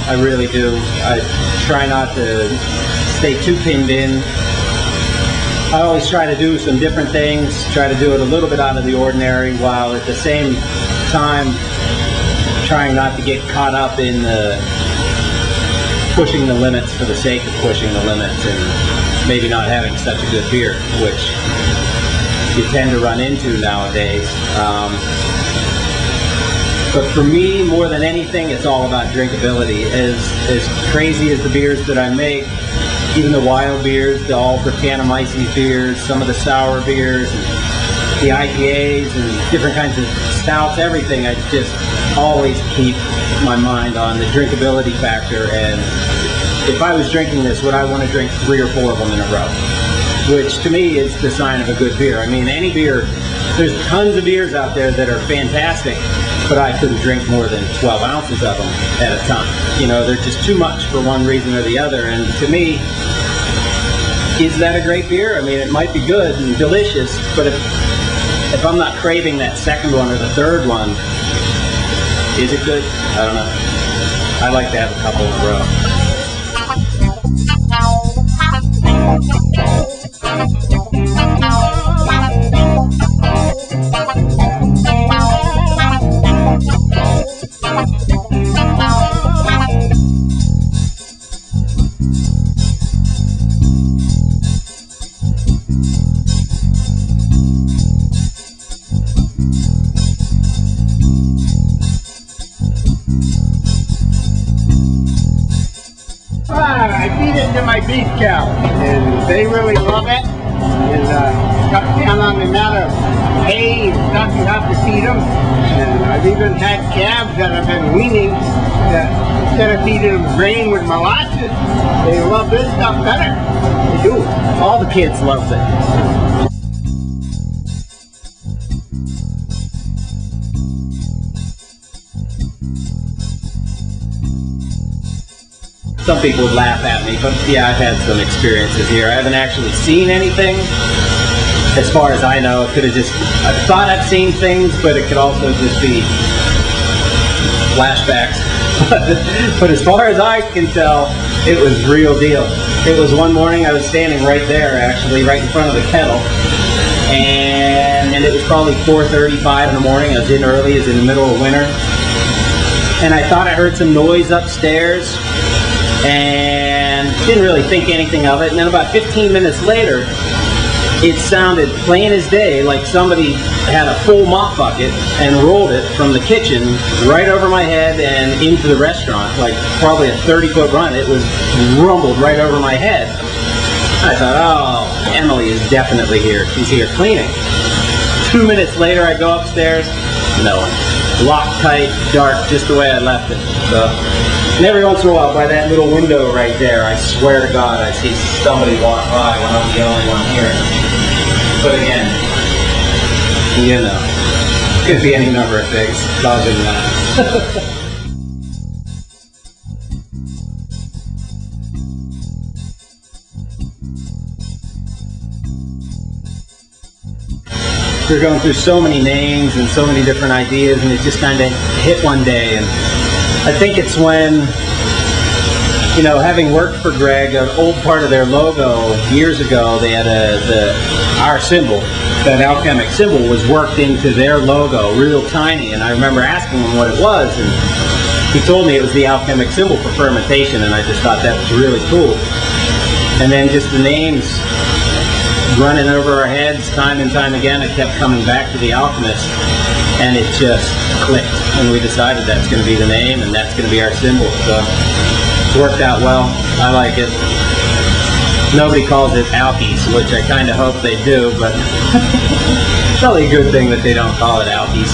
I really do. I try not to stay too pinned in. I always try to do some different things, try to do it a little bit out of the ordinary, while at the same time trying not to get caught up in pushing the limits for the sake of pushing the limits and maybe not having such a good beer, which you tend to run into nowadays. But for me, more than anything, it's all about drinkability. As crazy as the beers that I make, even the wild beers, the all Brettanomyces beers, some of the sour beers, and the IPAs and different kinds of stouts, everything, I just always keep my mind on the drinkability factor. And if I was drinking this, would I want to drink 3 or 4 of them in a row? Which to me is the sign of a good beer. I mean, any beer, there's tons of beers out there that are fantastic, but I couldn't drink more than 12 ounces of them at a time. You know, they're just too much for one reason or the other. And to me, is that a great beer? I mean, it might be good and delicious, but if I'm not craving that second one or the third one, is it good? I don't know. I like to have a couple in a row. I feed it to my beef cow, and they really love it. And cut down on the amount of hay and stuff you have to feed them. And I've even had calves that have been weaning that instead of feeding them grain with molasses, they love this stuff better. They do. All the kids love it. Some people would laugh at me, but yeah, I've had some experiences here. I haven't actually seen anything. As far as I know, it could have just, I thought I've seen things, but it could also just be flashbacks. But as far as I can tell, it was real deal. It was one morning, I was standing right there, actually, right in front of the kettle. And it was probably 4:35 in the morning. I was in early, it was in the middle of winter. And I thought I heard some noise upstairs, and didn't really think anything of it. And then about 15 minutes later, it sounded plain as day like somebody had a full mop bucket and rolled it from the kitchen right over my head and into the restaurant, like probably a 30-foot run. It was rumbled right over my head. I thought, oh, Emily is definitely here. She's here cleaning. 2 minutes later, I go upstairs, no one. Locked tight, dark, just the way I left it. So, and every once in a while, by that little window right there, I swear to God, I see somebody walk by when I'm the only one here. But again, you know, could be any number of things causing that. We're going through so many names and so many different ideas, and it just kind of hit one day. And I think it's when, you know, having worked for Greg, an old part of their logo years ago, they had our symbol, that alchemic symbol was worked into their logo, real tiny. And I remember asking him what it was, and he told me it was the alchemic symbol for fermentation, and I just thought that was really cool. And then just the names running over our heads time and time again, it kept coming back to the Alchemist, and it just clicked, and we decided that's going to be the name and that's going to be our symbol. So it's worked out well. I like it. Nobody calls it Alkies, which I kind of hope they do, but it's probably a good thing that they don't call it Alkies.